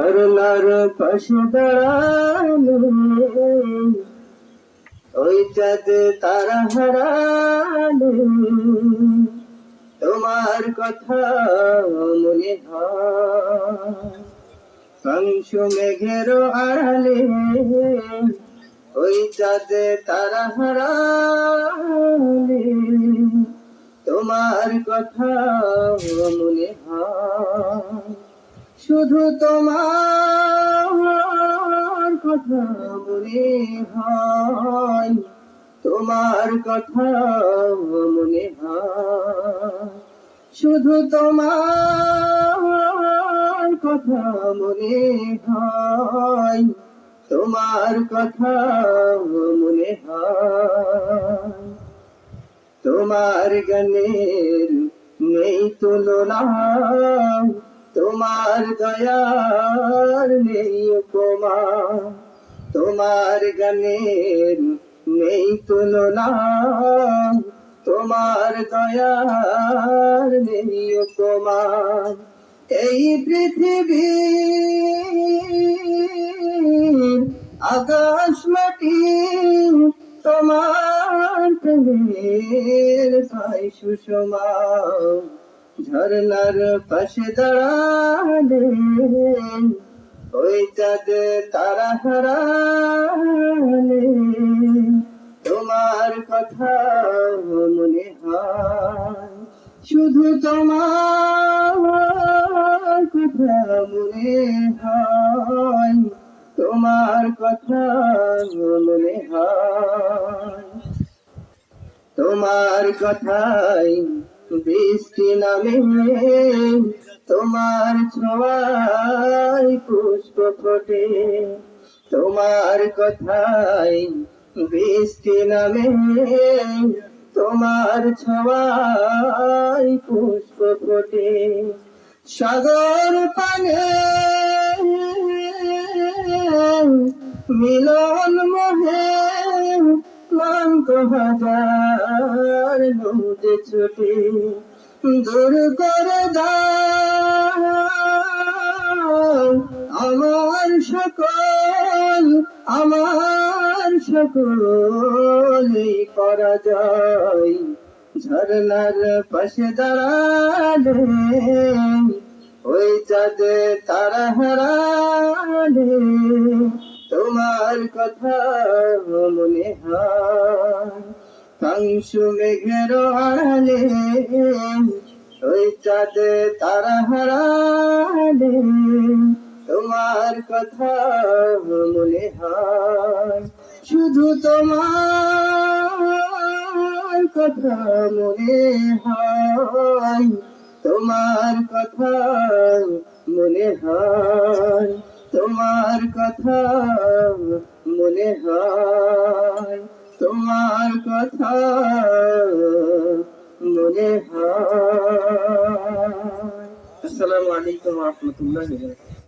ঝরনার পাশে দাঁড়ালে ওই চাঁদ তারা হারালে তোমার কথা মনে হয়। ফাংশ মেঘের আড়ালে ওই চাঁদ তারা হারালে তোমার কথা মনে হয়। শুধু তোমার কথা মনে হয়, তোমার কথা মনে হয়। শুধু তোমার কথা মনে হয়, তোমার কথা মনে হয়। তোমার গানের নেই তুলনা, তোমার দয়ার নেই উপমা। তোমার গানের নেই তুলনা, তোমার দয়ার নেই উপমা। এই পৃথিবীর আকাশ মাটি তোমার প্রেমের তাই সুষমা। ঝরনার পাশে দাঁড়ালে ওই চাঁদ তারা হারালে তোমার কথা মনে হয়। শুধু তোমার কথা মনে হয়, তোমার কথা মনে হয়। তোমার কথাই বৃষ্টি নামে, তোমার ছোঁয়ায় পুষ্প ফোটে। তোমার কথাই বৃষ্টি নামে, তোমার ছোঁয়ায় পুষ্প ফোটে। সাগর পানে মিলন মোহে ক্লান্ত হাজার নদী ছুটে। দূর করে দাও আমার সকল, আমার সকল এই পরাজয়। ঝরনার পাশে দাঁড়ালে ওই চাঁদ তারা হারালে তোমার কথা মনে হয়। ফাংশ মেঘের আড়ালে ওই চাঁদ তারা হারালে তোমার কথা মনে হয়। শুধু তোমার কথা মনে হয়, তোমার কথা মনে হয়। তোমার কথা মনে হয়, তোমার কথা মনে হয়। আসসালামু আলাইকুম ওয়া রাহমাতুল্লাহি ওয়া বারাকাতুহু।